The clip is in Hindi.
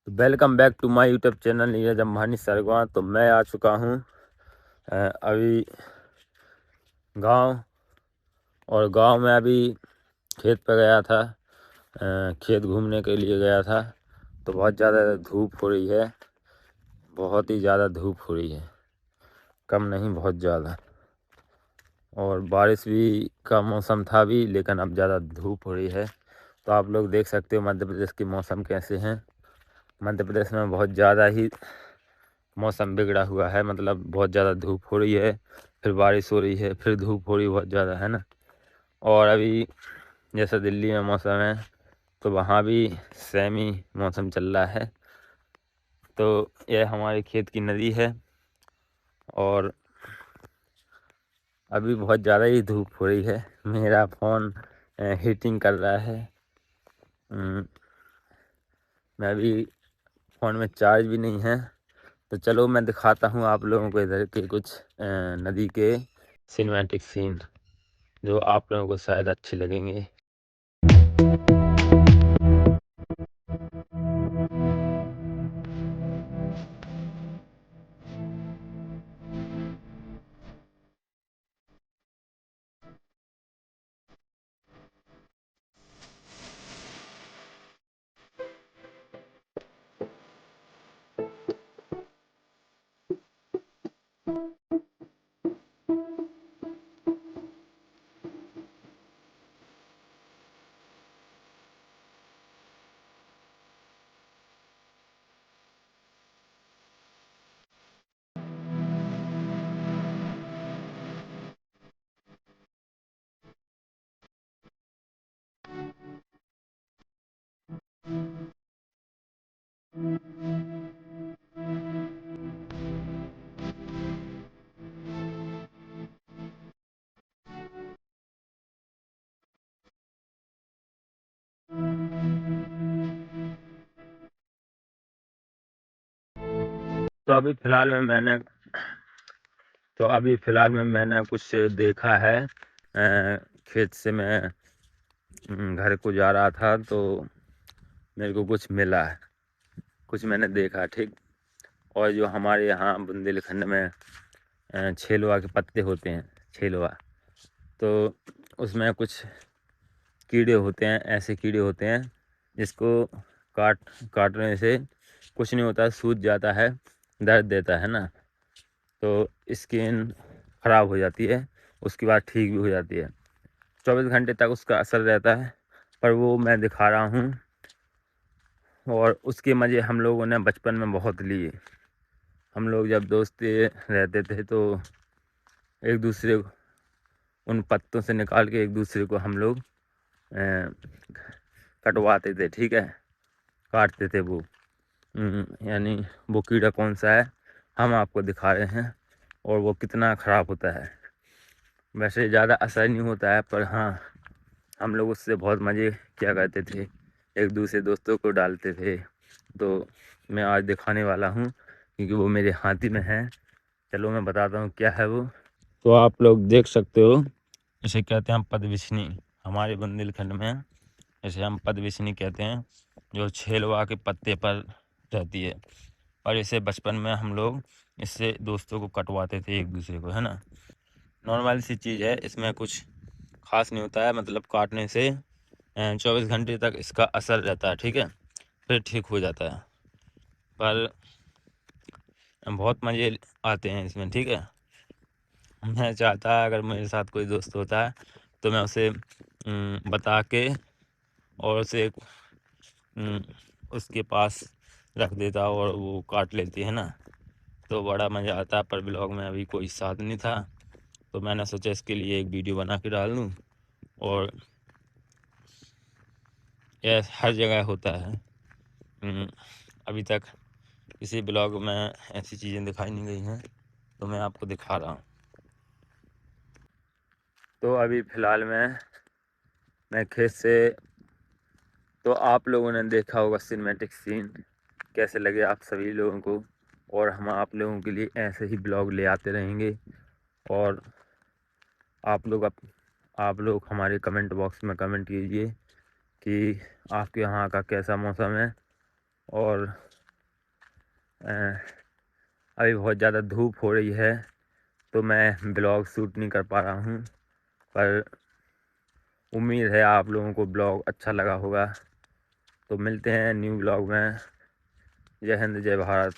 तो welcome back to my YouTube channel Neeraj Ambani सरगवा। तो मैं आ चुका हूँ अभी गांव, और गांव में अभी खेत पे गया था। खेत घूमने के लिए गया था। तो बहुत ज़्यादा धूप हो रही है, बहुत ही ज़्यादा धूप हो रही है, कम नहीं बहुत ज़्यादा। और बारिश भी का मौसम था भी, लेकिन अब ज़्यादा धूप हो रही है। तो आप लोग देख सकते हो मध्य प्रदेश के मौसम कैसे हैं। मध्य प्रदेश में बहुत ज़्यादा ही मौसम बिगड़ा हुआ है, मतलब बहुत ज़्यादा धूप हो रही है, फिर बारिश हो रही है, फिर धूप हो रही है बहुत ज़्यादा, है ना। और अभी जैसा दिल्ली में मौसम है, तो वहाँ भी सेम ही मौसम चल रहा है। तो यह हमारे खेत की नदी है, और अभी बहुत ज़्यादा ही धूप हो रही है। मेरा फ़ोन हीटिंग कर रहा है। मैं अभी फ़ोन में चार्ज भी नहीं है। तो चलो मैं दिखाता हूँ आप लोगों को इधर के कुछ नदी के सिनेमैटिक सीन, जो आप लोगों को शायद अच्छे लगेंगे। तो अभी फिलहाल में मैंने कुछ देखा है। खेत से मैं घर को जा रहा था, तो मेरे को कुछ मिला है, कुछ मैंने देखा, ठीक। और जो हमारे यहाँ बुंदेलखंड में छेलवा के पत्ते होते हैं, छेलवा, तो उसमें कुछ कीड़े होते हैं, ऐसे कीड़े होते हैं जिसको काटने से कुछ नहीं होता, सूज जाता है, दर्द देता है ना। तो स्किन ख़राब हो जाती है, उसके बाद ठीक भी हो जाती है। 24 घंटे तक उसका असर रहता है, पर वो मैं दिखा रहा हूँ। और उसके मज़े हम लोगों ने बचपन में बहुत लिए। हम लोग जब दोस्ती रहते थे, तो एक दूसरे को उन पत्तों से निकाल के एक दूसरे को हम लोग कटवाते थे, ठीक है, काटते थे वो। यानी वो कीड़ा कौन सा है हम आपको दिखा रहे हैं, और वो कितना ख़राब होता है। वैसे ज़्यादा असर नहीं होता है, पर हाँ, हम लोग उससे बहुत मज़े किया करते थे, एक दूसरे दोस्तों को डालते थे। तो मैं आज दिखाने वाला हूँ, क्योंकि वो मेरे हाथी में है। चलो मैं बताता हूँ क्या है वो। तो आप लोग देख सकते हो, इसे कहते हैं हम पदविछनी। हमारे बुंदेलखंड में इसे हम पदविछनी कहते हैं, जो छेलवा के पत्ते पर रहती है। और इसे बचपन में हम लोग इससे दोस्तों को कटवाते थे एक दूसरे को, है ना। नॉर्मल सी चीज़ है, इसमें कुछ खास नहीं होता है, मतलब काटने से 24 घंटे तक इसका असर रहता है, ठीक है, फिर ठीक हो जाता है। पर बहुत मज़े आते हैं इसमें, ठीक है। मैं चाहता अगर मेरे साथ कोई दोस्त होता है, तो मैं उसे बता के और उसे उसके पास रख देता, और वो काट लेती है ना, तो बड़ा मज़ा आता। पर ब्लॉग में अभी कोई साथ नहीं था, तो मैंने सोचा इसके लिए एक वीडियो बना के डाल दूँ। और यह हर जगह होता है। अभी तक किसी ब्लॉग में ऐसी चीज़ें दिखाई नहीं गई हैं, तो मैं आपको दिखा रहा हूँ। तो अभी फ़िलहाल में मैं खेत से, तो आप लोगों ने देखा होगा सिनेमैटिक सीन, कैसे लगे आप सभी लोगों को। और हम आप लोगों के लिए ऐसे ही ब्लॉग ले आते रहेंगे। और आप लोग हमारे कमेंट बॉक्स में कमेंट कीजिए कि आपके यहाँ का कैसा मौसम है, और अभी बहुत ज़्यादा धूप हो रही है तो मैं ब्लॉग शूट नहीं कर पा रहा हूँ, पर उम्मीद है आप लोगों को ब्लॉग अच्छा लगा होगा। तो मिलते हैं न्यू ब्लॉग में। जय हिंद, जय भारत।